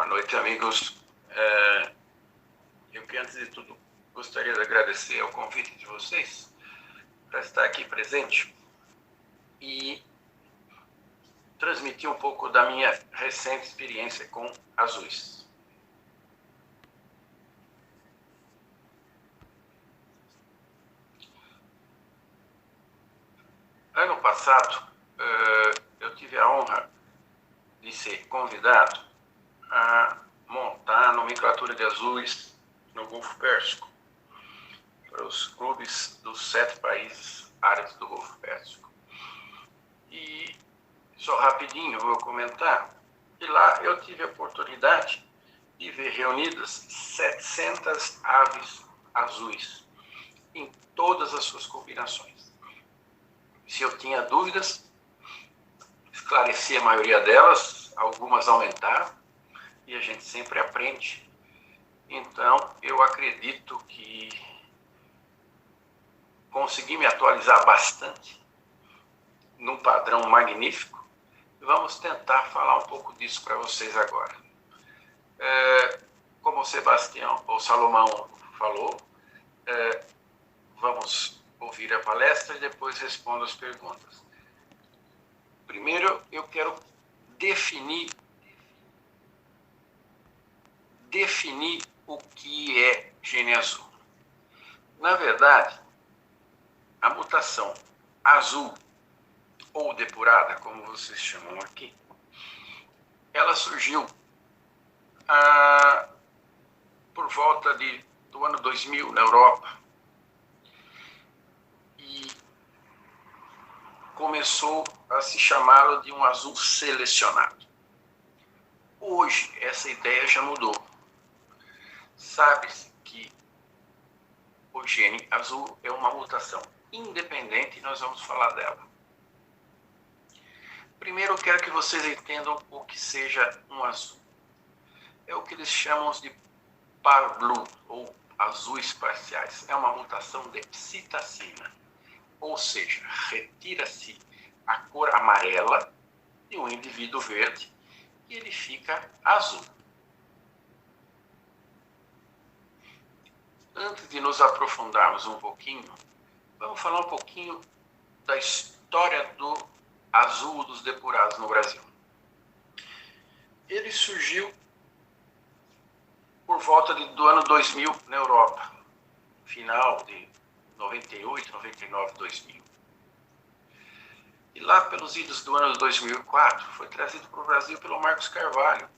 Boa noite, amigos. Eu que, antes de tudo, gostaria de agradecer ao convite de vocês para estar aqui presente e transmitir um pouco da minha recente experiência com azuis. Ano passado, eu tive a honra de ser convidado a montar a nomenclatura de azuis no Golfo Pérsico, para os clubes dos 7 países árabes do Golfo Pérsico. E só rapidinho vou comentar que lá eu tive a oportunidade de ver reunidas 700 aves azuis em todas as suas combinações. Se eu tinha dúvidas, esclareci a maioria delas, algumas aumentaram, e a gente sempre aprende. Então, eu acredito que consegui me atualizar bastante, num padrão magnífico, e vamos tentar falar um pouco disso para vocês agora. Como o Sebastião, ou Salomão falou, vamos ouvir a palestra e depois respondo as perguntas. Primeiro, eu quero definir o que é gene azul. Na verdade, a mutação azul, ou depurada, como vocês chamam aqui, ela surgiu por volta do ano 2000 na Europa e começou a se chamá-lo de um azul selecionado. Hoje, essa ideia já mudou. Sabe-se que o gene azul é uma mutação independente e nós vamos falar dela. Primeiro, eu quero que vocês entendam o que seja um azul. É o que eles chamam de pale blue, ou azuis parciais. É uma mutação de psitacina, ou seja, retira-se a cor amarela de um indivíduo verde e ele fica azul. Antes de nos aprofundarmos um pouquinho, vamos falar um pouquinho da história do azul dos depurados no Brasil. Ele surgiu por volta do ano 2000 na Europa, final de 98, 99, 2000. E lá pelos idos do ano 2004, foi trazido para o Brasil pelo Marcos Carvalho,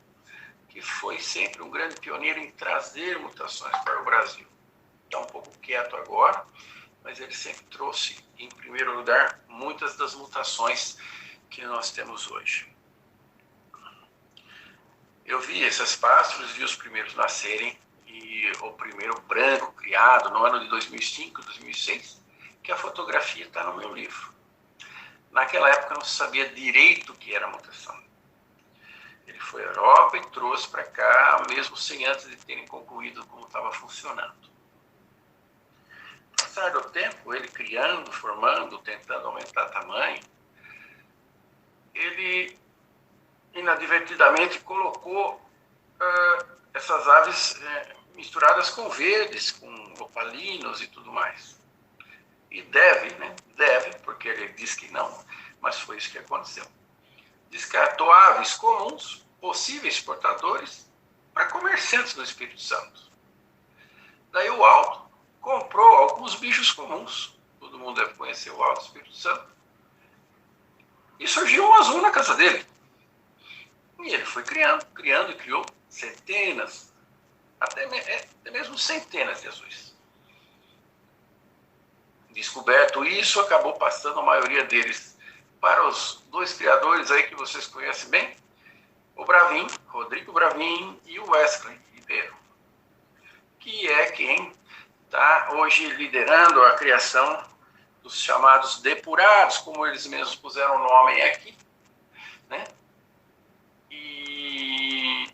que foi sempre um grande pioneiro em trazer mutações para o Brasil. Está um pouco quieto agora, mas ele sempre trouxe, em primeiro lugar, muitas das mutações que nós temos hoje. Eu vi esses pássaros, vi os primeiros nascerem, e o primeiro branco criado no ano de 2005, 2006, que a fotografia está no meu livro. Naquela época não se sabia direito o que era mutação. Ele foi à Europa e trouxe para cá, mesmo sem antes de terem concluído como estava funcionando. Passar do tempo, ele criando, formando, tentando aumentar tamanho, ele inadvertidamente colocou essas aves misturadas com verdes, com opalinos e tudo mais. E deve, porque ele diz que não, mas foi isso que aconteceu. Descartou aves comuns, possíveis portadores, para comerciantes no Espírito Santo. Daí o Alto comprou alguns bichos comuns, todo mundo deve conhecer o Alto Espírito Santo, e surgiu um azul na casa dele. E ele foi criando e criou centenas, até mesmo centenas de azuis. Descoberto isso, acabou passando a maioria deles para os 2 criadores aí que vocês conhecem bem, o Bravin, Rodrigo Bravin, e o Wesley Ribeiro, que é quem está hoje liderando a criação dos chamados depurados, como eles mesmos puseram o nome aqui, né? E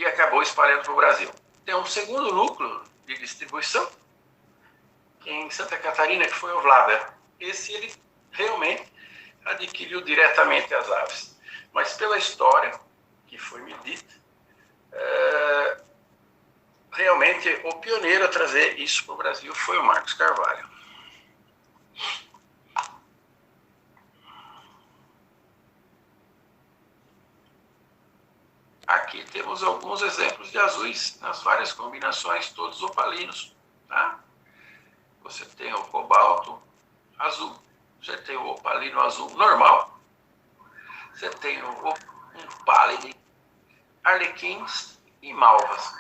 acabou espalhando para o Brasil. Tem um segundo núcleo de distribuição, que é em Santa Catarina, que foi o Vlaber. Esse ele realmente adquiriu diretamente as aves. Mas pela história que foi me dita, realmente o pioneiro a trazer isso para o Brasil foi o Marcos Carvalho. Aqui temos alguns exemplos de azuis nas várias combinações, todos opalinos. Tá? Você tem o cobalto azul, você tem o opalino azul normal, você tem um pálido, arlequins e malvas.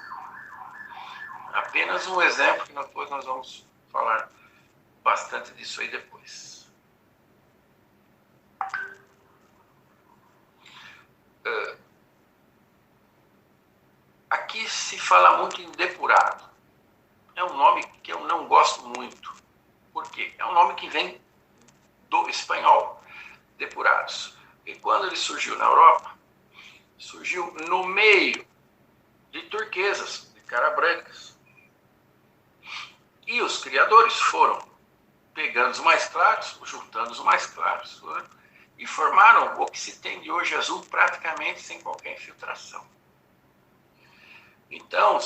Apenas um exemplo, que depois nós vamos falar bastante disso aí depois. Aqui se fala muito em depurado. É um nome que eu não gosto muito. Por quê? É um nome que vem do espanhol, depurados. E quando ele surgiu na Europa, surgiu no meio de turquesas, de cara brancas. E os criadores foram pegando os mais claros, juntando os mais claros, né? E formaram o que se tem de hoje azul praticamente sem qualquer infiltração. Então,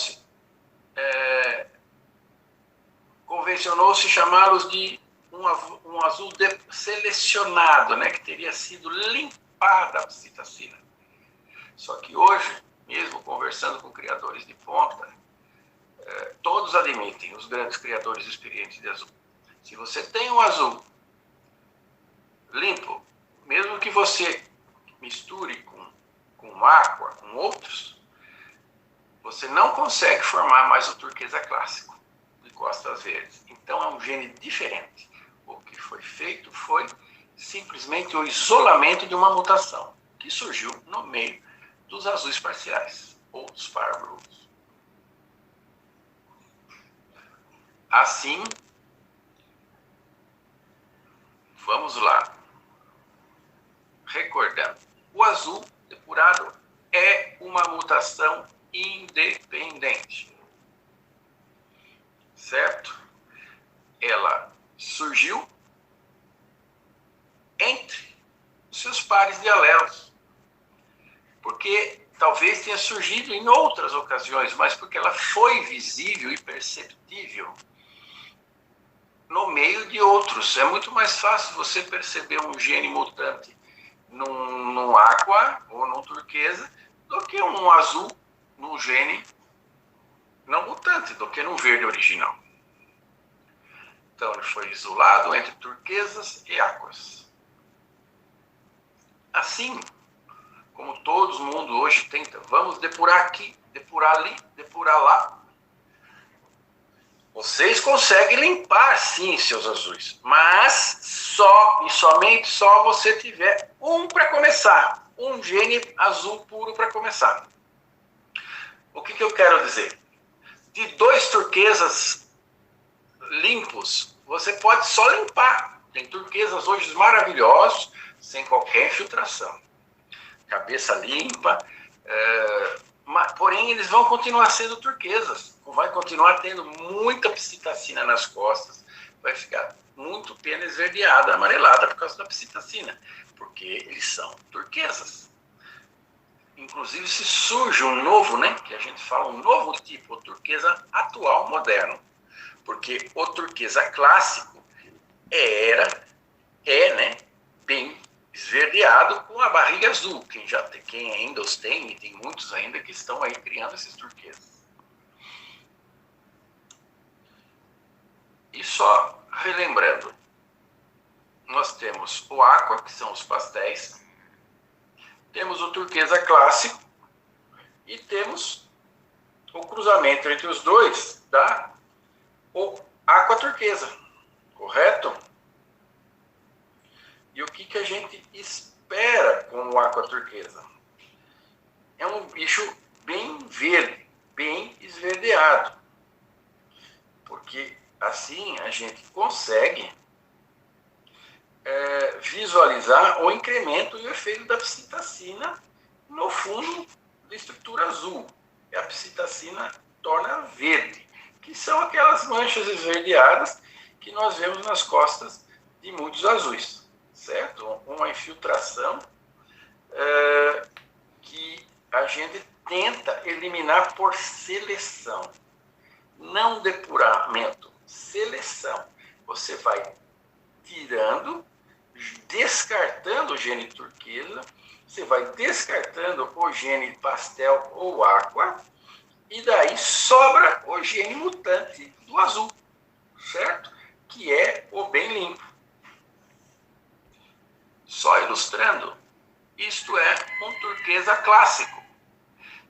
convencionou-se chamá-los de um azul selecionado, né, que teria sido limpada a psitacina. Só que hoje, mesmo conversando com criadores de ponta, todos admitem, os grandes criadores experientes de azul. Se você tem um azul limpo, mesmo que você misture com aqua, com outros, você não consegue formar mais o turquesa clássico de costas verdes. Então é um gene diferente. O que foi feito foi simplesmente o isolamento de uma mutação que surgiu no meio dos azuis parciais, ou dos parablues. Assim, vamos lá. Recordando, o azul depurado é uma mutação independente, certo? Ela surgiu entre os seus pares de alelos, porque talvez tenha surgido em outras ocasiões, mas porque ela foi visível e perceptível no meio de outros. É muito mais fácil você perceber um gene mutante num aqua ou num turquesa do que um azul num gene não mutante, do que num verde original. Então ele foi isolado entre turquesas e aquas. Assim como todo mundo hoje tenta, vamos depurar aqui, depurar ali, depurar lá. Vocês conseguem limpar sim seus azuis, mas só e somente só você tiver um para começar, um gene azul puro para começar. O que eu quero dizer? De 2 turquesas limpos, você pode só limpar. Tem turquesas hoje maravilhosos, sem qualquer infiltração. Cabeça limpa, porém eles vão continuar sendo turquesas. Vai continuar tendo muita psitacina nas costas, vai ficar muito pena esverdeada, amarelada por causa da psitacina, porque eles são turquesas. Inclusive, se surge um novo, né, que a gente fala, um novo tipo, o turquesa atual, moderno. Porque o turquesa clássico né, bem esverdeado com a barriga azul. Quem ainda os tem, e tem muitos ainda que estão aí criando esses turquesas. E só relembrando, nós temos o aqua, que são os pastéis, temos o turquesa clássico e temos o cruzamento entre os dois, tá? O aqua turquesa, correto? E o que a gente espera com o aqua turquesa? É um bicho bem verde, bem esverdeado, porque assim a gente consegue visualizar o incremento e o efeito da psitacina no fundo da estrutura azul. E a psitacina torna verde, que são aquelas manchas esverdeadas que nós vemos nas costas de muitos azuis, certo? Uma infiltração que a gente tenta eliminar por seleção. não depuramento, seleção. Você vai tirando, descartando o gene turquesa, você vai descartando o gene pastel ou aqua, e daí sobra o gene mutante do azul, certo? Que é o bem limpo. Só ilustrando, isto é um turquesa clássico.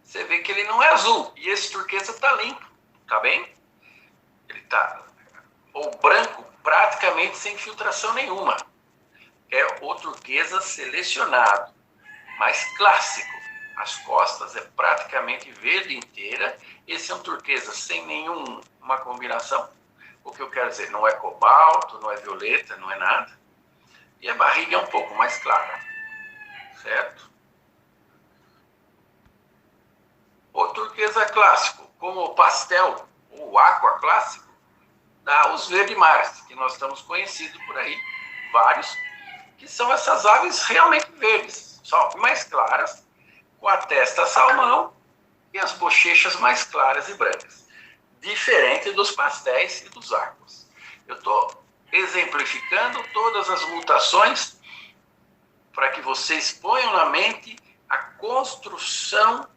Você vê que ele não é azul, e esse turquesa está limpo, tá bem? Ele está ou branco, praticamente sem filtração nenhuma. É o turquesa selecionado, mais clássico. As costas é praticamente verde inteira. Esse é um turquesa sem nenhuma combinação. O que eu quero dizer, não é cobalto, não é violeta, não é nada. E a barriga é um pouco mais clara, certo? O turquesa clássico, como o pastel, o aqua clássico, dá os verde-mares, que nós estamos conhecidos por aí, vários, que são essas aves realmente verdes, só mais claras, com a testa salmão e as bochechas mais claras e brancas, diferente dos pastéis e dos aquas. Eu estou exemplificando todas as mutações para que vocês ponham na mente a construção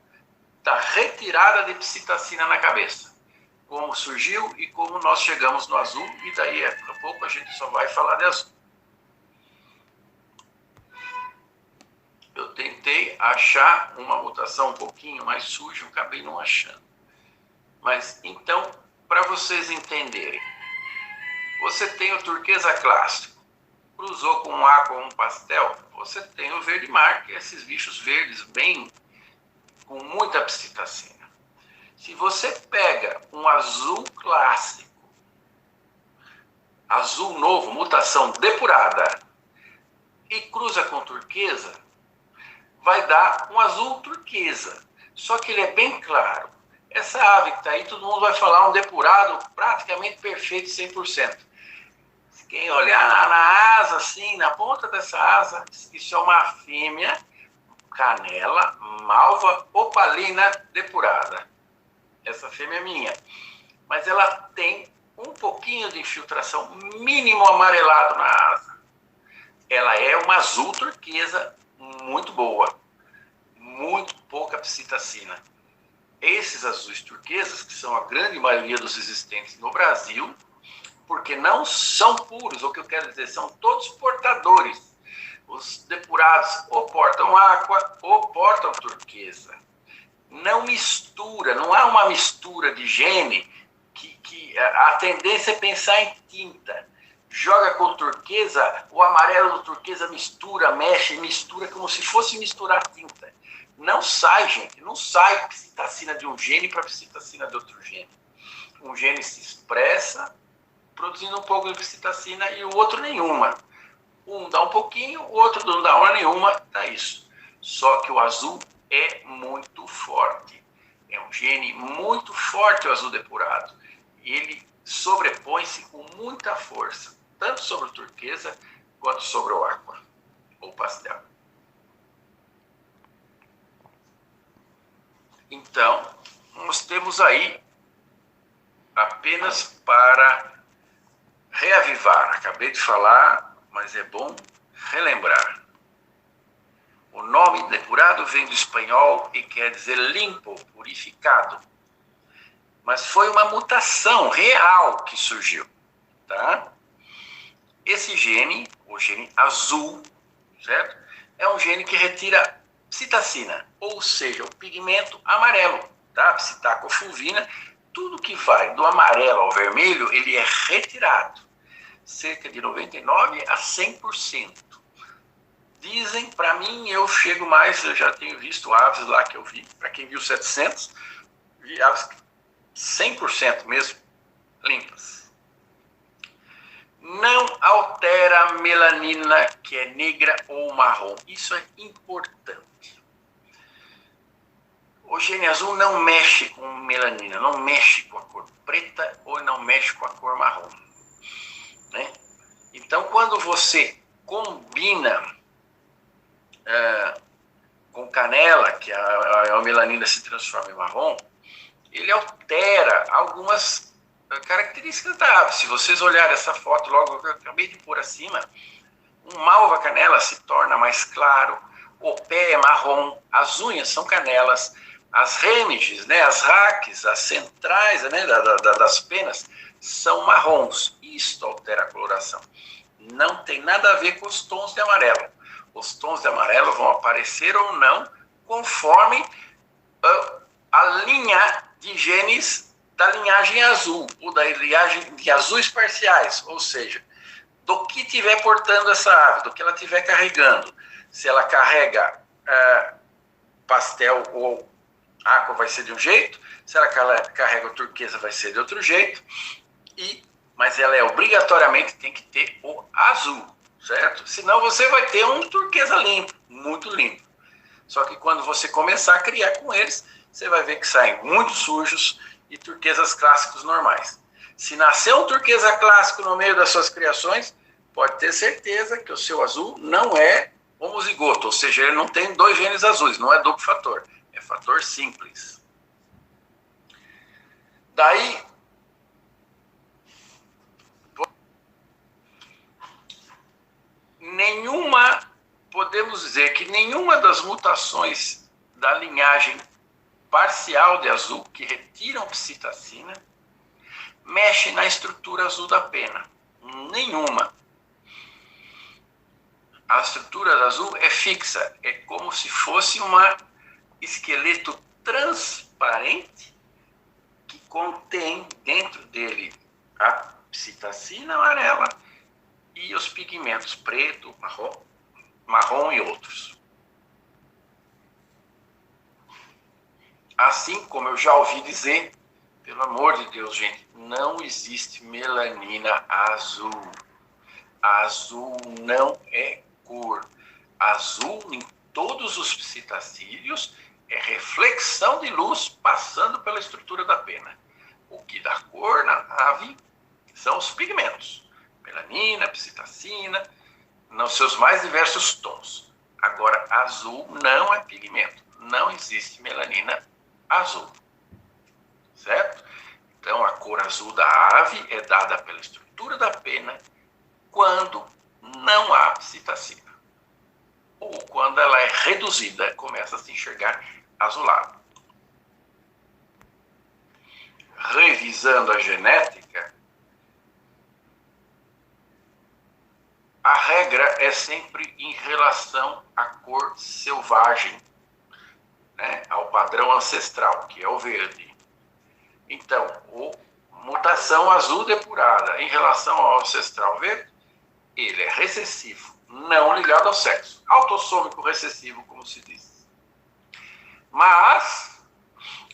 da retirada de psitacina na cabeça. Como surgiu e como nós chegamos no azul, e daí a pouco a gente só vai falar de azul. Eu tentei achar uma mutação um pouquinho mais suja, eu acabei não achando. Mas, então, para vocês entenderem, você tem o turquesa clássico, cruzou com um aqua ou um pastel, você tem o verde mar, que é esses bichos verdes bem, com muita psitacina. Se você pega um azul clássico, azul novo, mutação depurada, e cruza com turquesa, vai dar um azul turquesa. Só que ele é bem claro. Essa ave que está aí, todo mundo vai falar um depurado praticamente perfeito, 100%. Quem olhar na asa, assim, na ponta dessa asa, isso é uma fêmea, canela, malva, opalina depurada. Essa fêmea é minha. Mas ela tem um pouquinho de infiltração, mínimo amarelado na asa. Ela é uma azul turquesa muito boa. Muito pouca psitacina. Esses azuis turquesas, que são a grande maioria dos existentes no Brasil, porque não são puros, o que eu quero dizer, são todos portadores. Os depurados ou portam aqua ou portam turquesa. Não mistura, não há uma mistura de gene que a tendência é pensar em tinta. Joga com turquesa, o amarelo do turquesa mistura, mexe, mistura como se fosse misturar tinta. Não sai, gente, não sai psitacina de um gene para psitacina de outro gene. Um gene se expressa produzindo um pouco de psitacina e o outro nenhuma. Um dá um pouquinho, o outro não dá uma nenhuma, dá isso. Só que o azul é muito forte. É um gene muito forte, o azul depurado. Ele sobrepõe-se com muita força, tanto sobre o turquesa quanto sobre o aqua, ou pastel. Então, nós temos aí, apenas para reavivar, acabei de falar, mas é bom relembrar. O nome depurado vem do espanhol e quer dizer limpo, purificado. Mas foi uma mutação real que surgiu, tá? Esse gene, o gene azul, certo? É um gene que retira psitacina, ou seja, o pigmento amarelo, tá? Psitacofulvina, tudo que vai do amarelo ao vermelho, ele é retirado. Cerca de 99% a 100%. Dizem, para mim, eu chego mais, eu já tenho visto aves lá que eu vi, para quem viu 700, vi aves 100% mesmo, limpas. Não altera a melanina, que é negra ou marrom. Isso é importante. O gene azul não mexe com melanina, não mexe com a cor preta ou não mexe com a cor marrom. Né? Então, quando você combina com canela, que a melanina se transforma em marrom, ele altera algumas características da ave. Se vocês olharem essa foto logo que eu acabei de pôr acima, um malva canela se torna mais claro, o pé é marrom, as unhas são canelas, as remiges, né, as raques, as centrais, né, das penas são marrons. Isto altera a coloração. Não tem nada a ver com os tons de amarelo. Os tons de amarelo vão aparecer ou não conforme a linha de genes da linhagem azul, ou da linhagem de azuis parciais, ou seja, do que estiver portando essa ave, do que ela estiver carregando. Se ela carrega pastel ou aqua, vai ser de um jeito. Se ela carrega turquesa, vai ser de outro jeito. Mas ela obrigatoriamente tem que ter o azul, certo? Senão você vai ter um turquesa limpo, muito limpo. Só que quando você começar a criar com eles, você vai ver que saem muito sujos e turquesas clássicos normais. Se nascer um turquesa clássico no meio das suas criações, pode ter certeza que o seu azul não é homozigoto, ou seja, ele não tem 2 genes azuis, não é duplo fator, é fator simples. Daí, podemos dizer que nenhuma das mutações da linhagem parcial de azul, que retiram psitacina, mexe na estrutura azul da pena. Nenhuma. A estrutura azul é fixa, é como se fosse um esqueleto transparente que contém dentro dele a psitacina amarela e os pigmentos preto, marrom e outros. Assim como eu já ouvi dizer, pelo amor de Deus, gente, não existe melanina azul. Azul não é cor. Azul em todos os psitacílios é reflexão de luz passando pela estrutura da pena. O que dá cor na ave são os pigmentos. Melanina, psitacina, nos seus mais diversos tons. Agora, azul não é pigmento. Não existe melanina azul. Certo? Então, a cor azul da ave é dada pela estrutura da pena quando não há psitacina. Ou quando ela é reduzida, começa a se enxergar azulado. Revisando a genética, a regra é sempre em relação à cor selvagem, né, ao padrão ancestral, que é o verde. Então, mutação azul depurada em relação ao ancestral verde, ele é recessivo, não ligado ao sexo. Autossômico recessivo, como se diz. Mas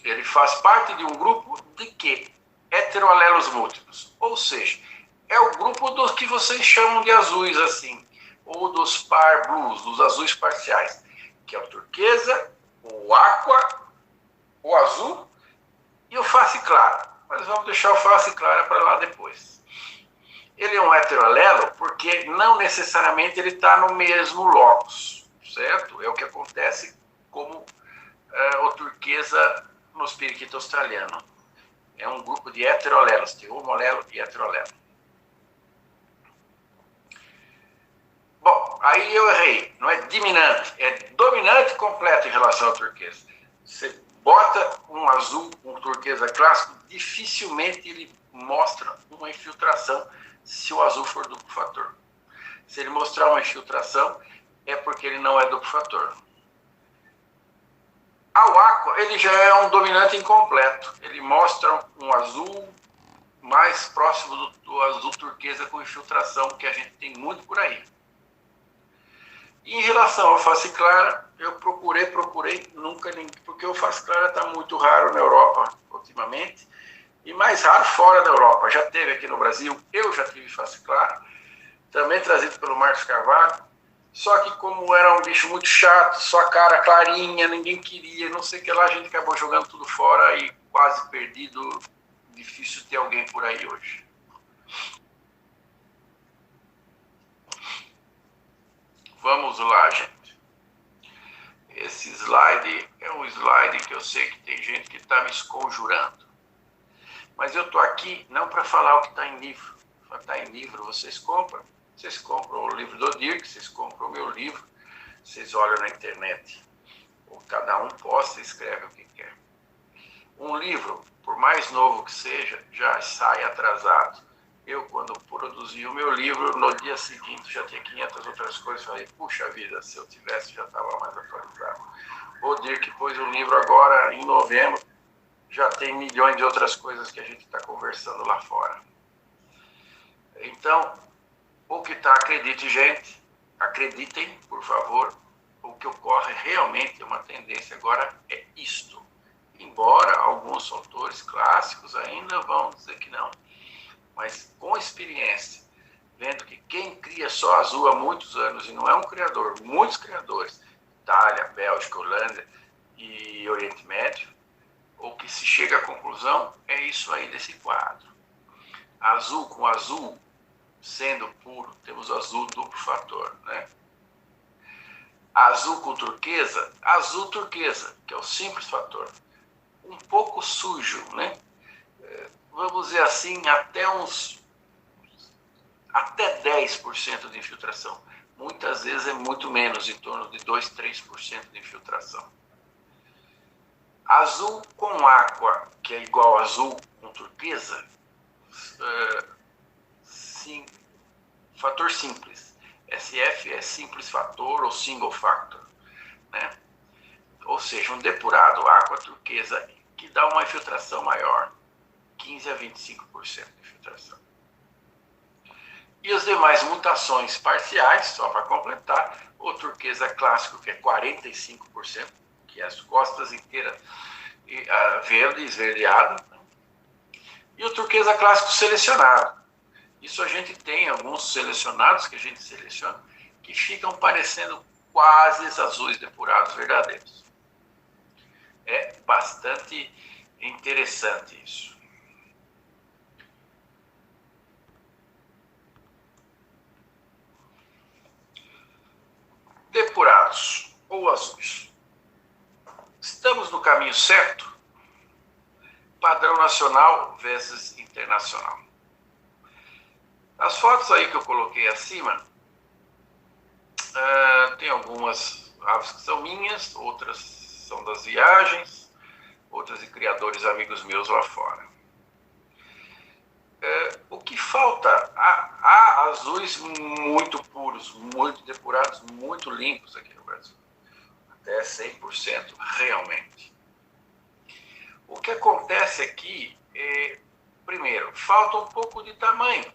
ele faz parte de um grupo de quê? Heteroalelos múltiplos. Ou seja, é o grupo dos que vocês chamam de azuis, assim, ou dos par blues, dos azuis parciais, que é o turquesa, o aqua, o azul e o face clara. Mas vamos deixar o face clara para lá depois. Ele é um heteroalelo porque não necessariamente ele está no mesmo locus, certo? É o que acontece como o turquesa no periquito australiano. É um grupo de heteroalelos, de homolelo e heterolelo. Bom, aí eu errei. Não é dominante, é dominante completo em relação ao turquesa. Você bota um azul, um turquesa clássico, dificilmente ele mostra uma infiltração se o azul for duplo fator. Se ele mostrar uma infiltração, é porque ele não é duplo fator. Ao aqua, ele já é um dominante incompleto. Ele mostra um azul mais próximo do azul turquesa com infiltração, que a gente tem muito por aí. E em relação ao face clara, eu procurei, nunca ninguém, porque o face clara está muito raro na Europa ultimamente, e mais raro fora da Europa. Já teve aqui no Brasil, eu já tive face clara, também trazido pelo Marcos Carvalho, só que como era um bicho muito chato, só a cara clarinha, ninguém queria, não sei o que lá, a gente acabou jogando tudo fora e quase perdido, difícil ter alguém por aí hoje. Vamos lá, gente. Esse slide é um slide que eu sei que tem gente que está me esconjurando. Mas eu estou aqui não para falar o que está em livro. Para estar em livro, vocês compram o livro do Dirk, vocês compram o meu livro, vocês olham na internet. Ou cada um posta e escreve o que quer. Um livro, por mais novo que seja, já sai atrasado. Eu, quando produzi o meu livro, no dia seguinte já tinha 500 outras coisas. Falei, puxa vida, se eu tivesse, já estava mais atualizado. O Dirk pôs o livro agora, em novembro, já tem milhões de outras coisas que a gente está conversando lá fora. Então, o que está, acredite, gente, acreditem, por favor, o que ocorre realmente é uma tendência agora é isto. Embora alguns autores clássicos ainda vão dizer que não. Mas com experiência, vendo que quem cria só azul há muitos anos, e não é um criador, muitos criadores, Itália, Bélgica, Holanda e Oriente Médio, o que se chega à conclusão é isso aí desse quadro. Azul com azul, sendo puro, temos azul duplo fator, né? Azul com turquesa, azul turquesa, que é o simples fator. Um pouco sujo, né? Vamos dizer assim, até 10% de infiltração. Muitas vezes é muito menos, em torno de 2, 3% de infiltração. Azul com aqua, que é igual a azul com turquesa, sim, fator simples. SF é simples fator ou single factor, né? Ou seja, um depurado aqua turquesa que dá uma infiltração maior, 15 a 25% de infiltração. E as demais mutações parciais, só para completar, o turquesa clássico, que é 45%, que é as costas inteiras verde, esverdeado, e o turquesa clássico selecionado. Isso a gente tem alguns selecionados que a gente seleciona que ficam parecendo quase azuis depurados verdadeiros. É bastante interessante isso. Depurados ou azuis. Estamos no caminho certo? Padrão nacional versus internacional. As fotos aí que eu coloquei acima, tem algumas aves que são minhas, outras são das viagens, outras de criadores amigos meus lá fora. O que falta? Há azuis muito puros, muito depurados, muito limpos aqui no Brasil. Até 100% realmente. O que acontece aqui primeiro, falta um pouco de tamanho.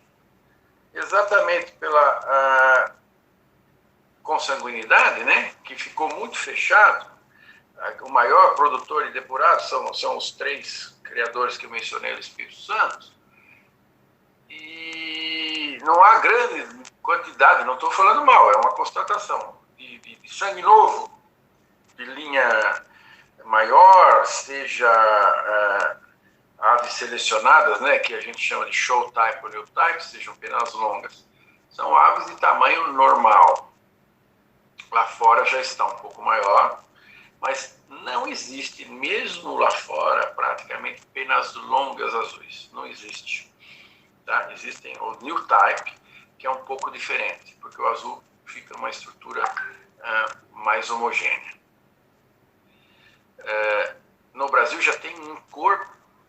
Exatamente pela consanguinidade, né? Que ficou muito fechado. O maior produtor de depurados são os 3 criadores que eu mencionei do Espírito Santo. E não há grande quantidade, não estou falando mal, é uma constatação, de sangue novo, de linha maior, seja aves selecionadas, né, que a gente chama de show type ou new type, sejam penas longas. São aves de tamanho normal. Lá fora já está um pouco maior, mas não existe, mesmo lá fora, praticamente penas longas azuis. Não existe. Tá? Existem o new type, que é um pouco diferente, porque o azul fica numa estrutura mais homogênea. No Brasil já tem cor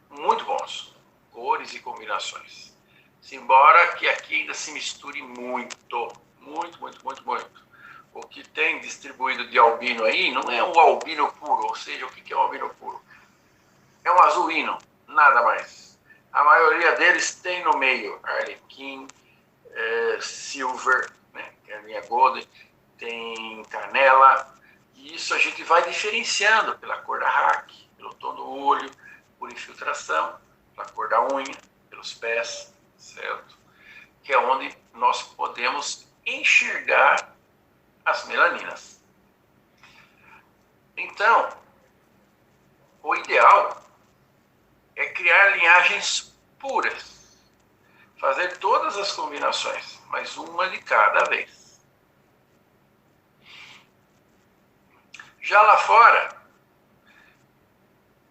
muito bons, cores e combinações. Embora que aqui ainda se misture muito. O que tem distribuído de albino aí não é o albino puro, ou seja, o que é o albino puro? É um azuíno, nada mais. A maioria deles tem no meio arlequim, silver, né, que é a linha golden, tem canela, e isso a gente vai diferenciando pela cor da hack, pelo tom do olho, por infiltração, pela cor da unha, pelos pés, certo? Que é onde nós podemos enxergar as melaninas. Então, o ideal é criar linhagens puras, fazer todas as combinações, mas uma de cada vez. Já lá fora,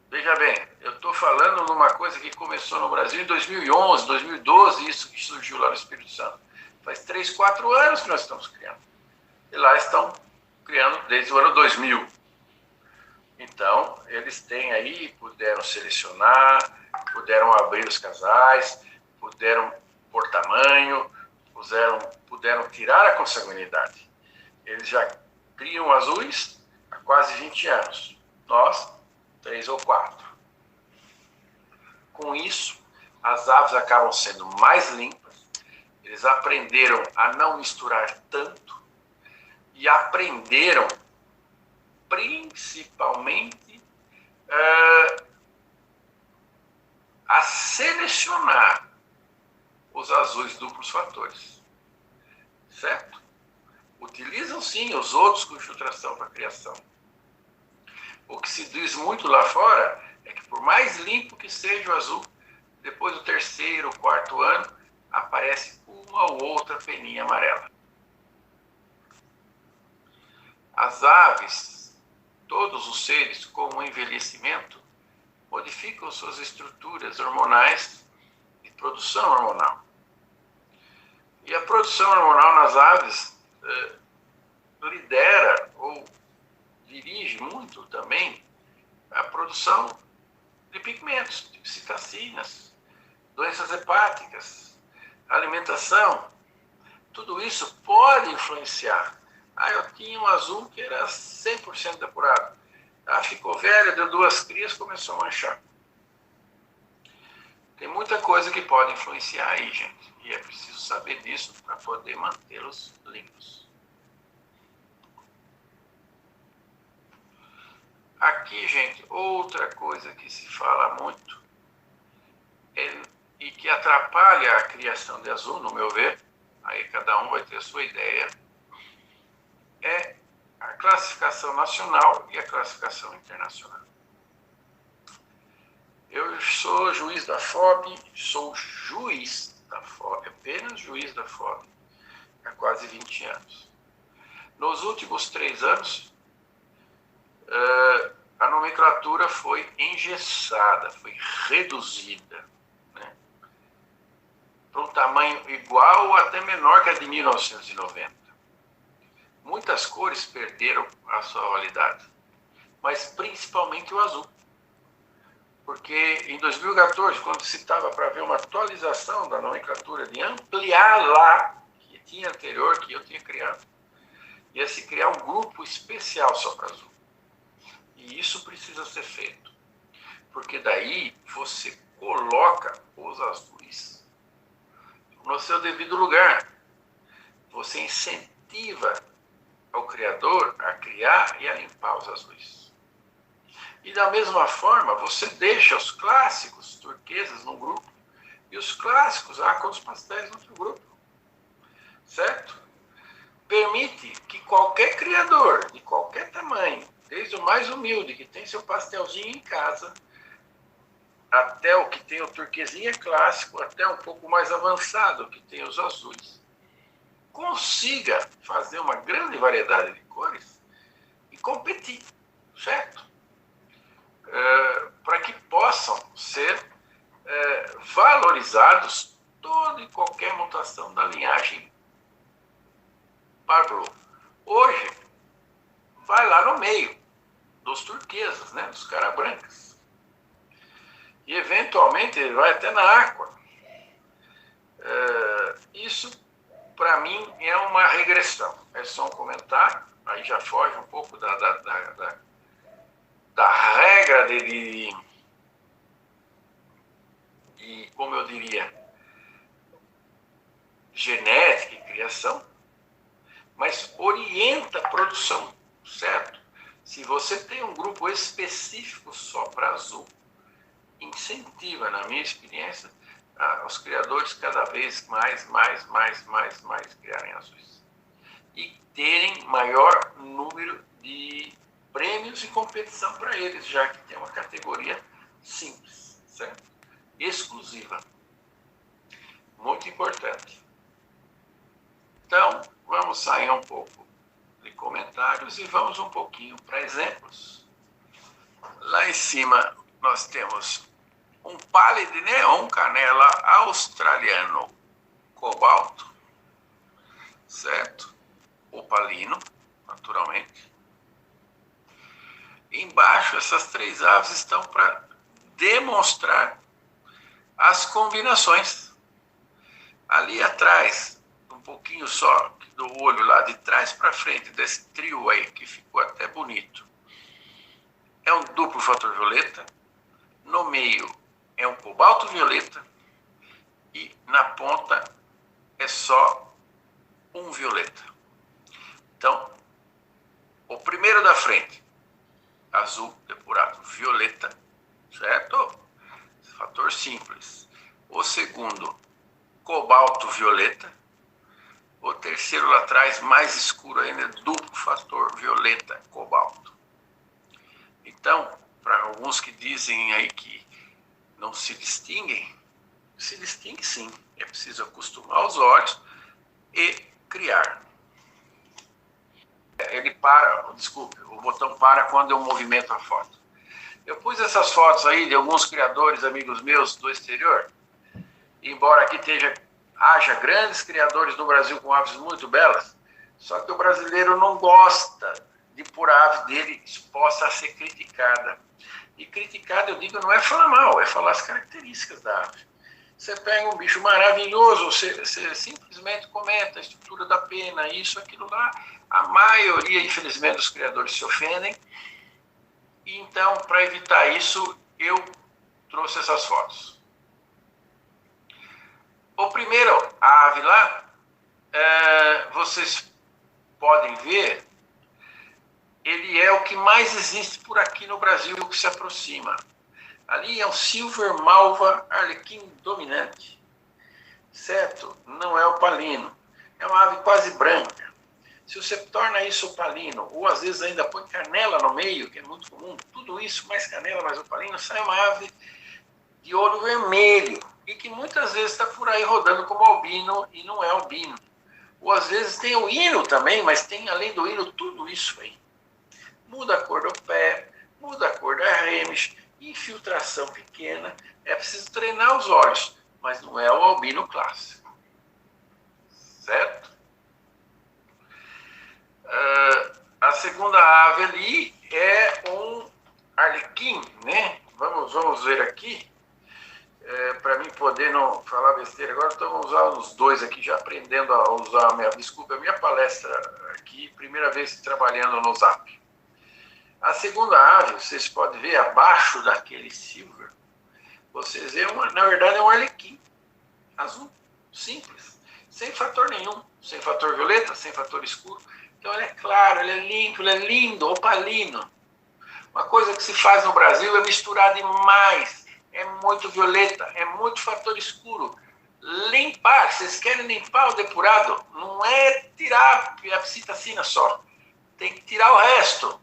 veja bem, eu estou falando numa coisa que começou no Brasil em 2011, 2012, isso que surgiu lá no Espírito Santo. Faz 3, 4 anos que nós estamos criando. E lá estão criando desde o ano 2000. Então, eles têm aí, puderam selecionar, puderam abrir os casais, puderam por tamanho, puderam tirar a consanguinidade. Eles já criam azuis há quase 20 anos. Nós, 3 ou 4. Com isso, as aves acabam sendo mais limpas, eles aprenderam a não misturar tanto e aprenderam, principalmente, a selecionar os azuis duplos fatores. Certo? Utilizam, sim, os outros com infiltração para criação. O que se diz muito lá fora é que, por mais limpo que seja o azul, depois do 3º, 4º ano, aparece uma ou outra peninha amarela. As aves, todos os seres com o envelhecimento, modificam suas estruturas hormonais e produção hormonal. E a produção hormonal nas aves lidera ou dirige muito também a produção de pigmentos, de citacinas, doenças hepáticas, alimentação. Tudo isso pode influenciar. Eu tinha um azul que era 100% depurado. Ficou velho, deu 2 crias, começou a manchar. Tem muita coisa que pode influenciar aí, gente. E é preciso saber disso para poder mantê-los limpos. Aqui, gente, outra coisa que se fala muito e que atrapalha a criação de azul, no meu ver, aí cada um vai ter a sua ideia, é a classificação nacional e a classificação internacional. Eu sou juiz da FOB, apenas juiz da FOB, há quase 20 anos. Nos últimos 3 anos, a nomenclatura foi engessada, foi reduzida, né, para um tamanho igual ou até menor que a de 1990. Muitas cores perderam a sua validade, mas principalmente o azul. Porque em 2014, quando se estava para ver uma atualização da nomenclatura, de ampliar lá, que tinha anterior, que eu tinha criado, ia se criar um grupo especial só para azul. E isso precisa ser feito, porque daí você coloca os azuis no seu devido lugar. Você incentiva ao criador a criar e a limpar os azuis. E da mesma forma, você deixa os clássicos turquesas num grupo e os clássicos cores pastéis no outro grupo. Certo? Permite que qualquer criador, de qualquer tamanho, desde o mais humilde, que tem seu pastelzinho em casa, até o que tem o turquesinha clássico, até um pouco mais avançado, que tem os azuis, consiga fazer uma grande variedade de cores e competir, certo? Para que possam ser valorizados toda e qualquer mutação da linhagem Parbleu. Hoje, vai lá no meio dos turquesas, né, dos cara brancas. E, eventualmente, ele vai até na aqua. Isso, para mim, é uma regressão. É só um comentário, aí já foge um pouco da regra de, como eu diria, genética e criação, mas orienta a produção, certo? Se você tem um grupo específico só para azul, incentiva, na minha experiência, os criadores cada vez mais criarem azuis. E terem maior número de prêmios e competição para eles, já que tem uma categoria simples, certo? Exclusiva. Muito importante. Então, vamos sair um pouco de comentários e vamos um pouquinho para exemplos. Lá em cima nós temos um pálido de neon, canela australiano, cobalto, certo? Opalino, naturalmente. Embaixo, essas três aves estão para demonstrar as combinações. Ali atrás, um pouquinho só do olho lá de trás para frente, desse trio aí, que ficou até bonito, é um duplo fator violeta. No meio é um cobalto violeta e na ponta é só um violeta. Então, o primeiro da frente, azul depurado violeta, certo? Fator simples. O segundo, cobalto violeta. O terceiro lá atrás, mais escuro ainda, duplo fator violeta cobalto. Então, para alguns que dizem aí que não se distingue sim. É preciso acostumar os olhos e criar. Ele para, desculpe, o botão para quando eu movimento a foto. Eu pus essas fotos aí de alguns criadores, amigos meus do exterior, embora aqui haja grandes criadores no Brasil com aves muito belas, só que o brasileiro não gosta de pôr a ave dele exposta a ser criticada. E criticada, eu digo, não é falar mal, é falar as características da ave. Você pega um bicho maravilhoso, você simplesmente comenta a estrutura da pena, isso, aquilo lá. A maioria, infelizmente, dos criadores se ofendem. E então, para evitar isso, eu trouxe essas fotos. O primeiro, a ave lá, vocês podem ver, ele é o que mais existe por aqui no Brasil, que se aproxima. Ali é um Silver Malva Arlequim dominante, certo? Não é opalino, é uma ave quase branca. Se você torna isso opalino, ou às vezes ainda põe canela no meio, que é muito comum, tudo isso, mais canela, mais opalino, sai uma ave de olho vermelho, e que muitas vezes está por aí rodando como albino, e não é albino. Ou às vezes tem o hino também, mas tem além do hino tudo isso aí. Muda a cor do pé, muda a cor da remes, infiltração pequena, é preciso treinar os olhos, mas não é o albino clássico. Certo? A segunda ave ali é um arlequim, né? Vamos ver aqui. Para mim poder não falar besteira agora, então vamos usar os dois aqui, já aprendendo a usar a minha palestra aqui, primeira vez trabalhando no Zap. A segunda ave, vocês podem ver abaixo daquele silver, vocês veem, na verdade é um arlequim azul, simples, sem fator nenhum, sem fator violeta, sem fator escuro. Então ele é claro, ele é limpo, ele é lindo, opalino. Uma coisa que se faz no Brasil é misturar demais. É muito violeta, é muito fator escuro. Limpar, vocês querem limpar o depurado? Não é tirar a psitacina só. Tem que tirar o resto.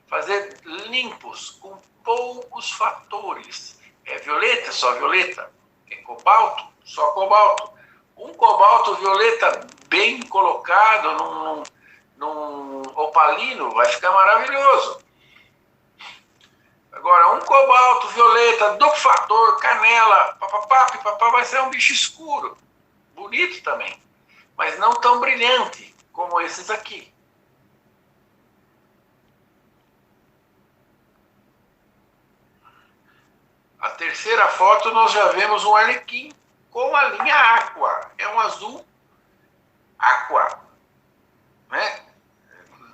Fazer limpos, com poucos fatores. É violeta, só violeta. É cobalto, só cobalto. Um cobalto violeta bem colocado num opalino vai ficar maravilhoso. Agora, um cobalto violeta, duplo fator, canela, papapá, vai ser um bicho escuro. Bonito também. Mas não tão brilhante como esses aqui. A terceira foto nós já vemos um arlequim com a linha aqua. É um azul aqua. Né?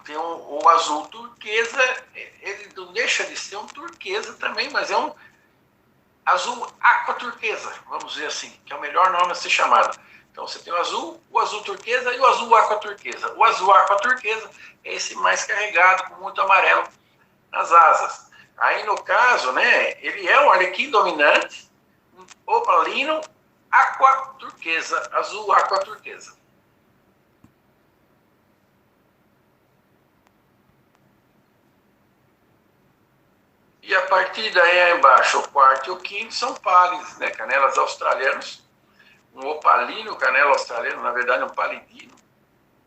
Tem o azul turquesa, ele não deixa de ser um turquesa também, mas é um azul aqua turquesa, vamos dizer assim, que é o melhor nome a ser chamado. Então você tem o azul turquesa e o azul aqua turquesa. O azul aqua turquesa é esse mais carregado, com muito amarelo nas asas. Aí no caso, né, ele é um arlequim dominante, opalino, aqua turquesa, azul aqua turquesa. E a partir daí, aí embaixo, o quarto e o quinto são pálidos, né? Canelas australianos. Um opalino canela australiano, na verdade um palidino.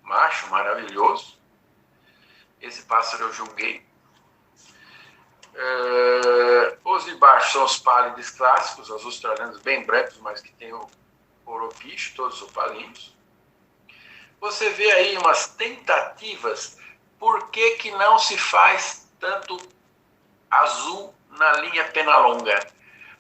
Macho, maravilhoso. Esse pássaro eu julguei. Os de baixo são os pálidos clássicos, os australianos bem brancos, mas que tem o oropicho, todos opalinhos. Você vê aí umas tentativas. Por que não se faz tanto azul na linha penalonga?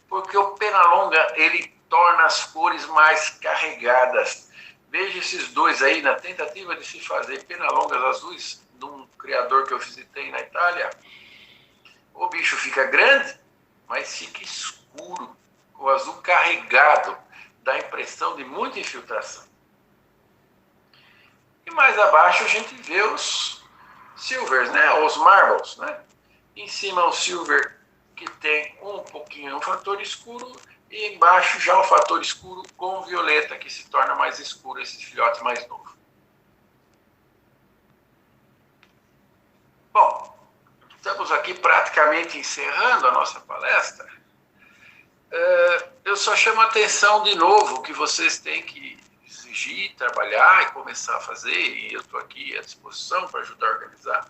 Porque o penalonga, ele torna as cores mais carregadas. Veja esses dois aí, na tentativa de se fazer penalongas azuis, de um criador que eu visitei na Itália. O bicho fica grande, mas fica escuro. O azul carregado dá a impressão de muita infiltração. E mais abaixo a gente vê os silvers, né? Os marbles, né? Em cima o silver que tem um pouquinho um fator escuro e embaixo já o fator escuro com violeta que se torna mais escuro esses filhotes mais novos. Bom, estamos aqui praticamente encerrando a nossa palestra. Eu só chamo a atenção de novo que vocês têm que exigir, trabalhar e começar a fazer, e eu estou aqui à disposição para ajudar a organizar.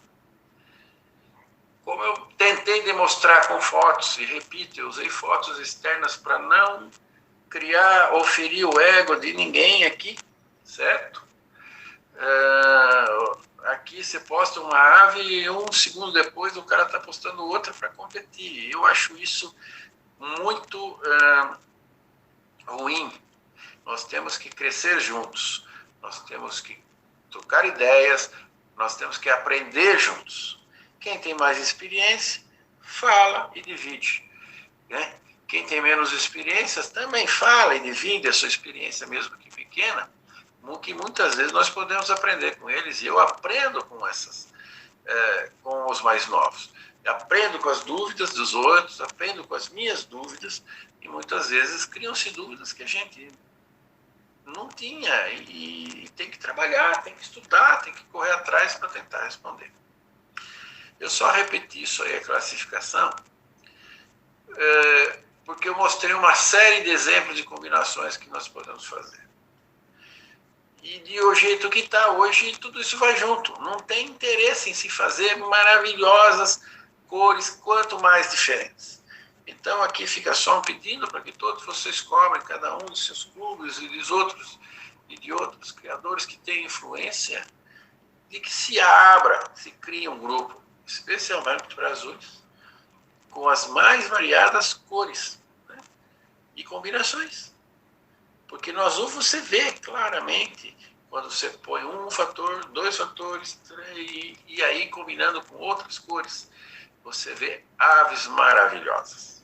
Como eu tentei demonstrar com fotos, e repito, eu usei fotos externas para não criar ou ferir o ego de ninguém aqui, certo? Aqui você posta uma ave e um segundo depois o cara está postando outra para competir. Eu acho isso muito ruim. Nós temos que crescer juntos, nós temos que trocar ideias, nós temos que aprender juntos. Quem tem mais experiência, fala e divide. Né? Quem tem menos experiências também fala e divide a sua experiência, mesmo que pequena, que muitas vezes nós podemos aprender com eles, e eu aprendo com com os mais novos. Eu aprendo com as dúvidas dos outros, aprendo com as minhas dúvidas, e muitas vezes criam-se dúvidas que a gente não tinha, e tem que trabalhar, tem que estudar, tem que correr atrás para tentar responder. Eu só repeti isso aí, a classificação, porque eu mostrei uma série de exemplos de combinações que nós podemos fazer. E de jeito que está hoje, tudo isso vai junto. Não tem interesse em se fazer maravilhosas cores, quanto mais diferentes. Então aqui fica só um pedido para que todos vocês cobrem, cada um dos seus clubes e dos outros, e de outros criadores que têm influência, de que se abra, se crie um grupo, especialmente para azuis, com as mais variadas cores, né? E combinações. Porque no azul você vê claramente quando você põe um fator, dois fatores, três, e aí combinando com outras cores, você vê aves maravilhosas.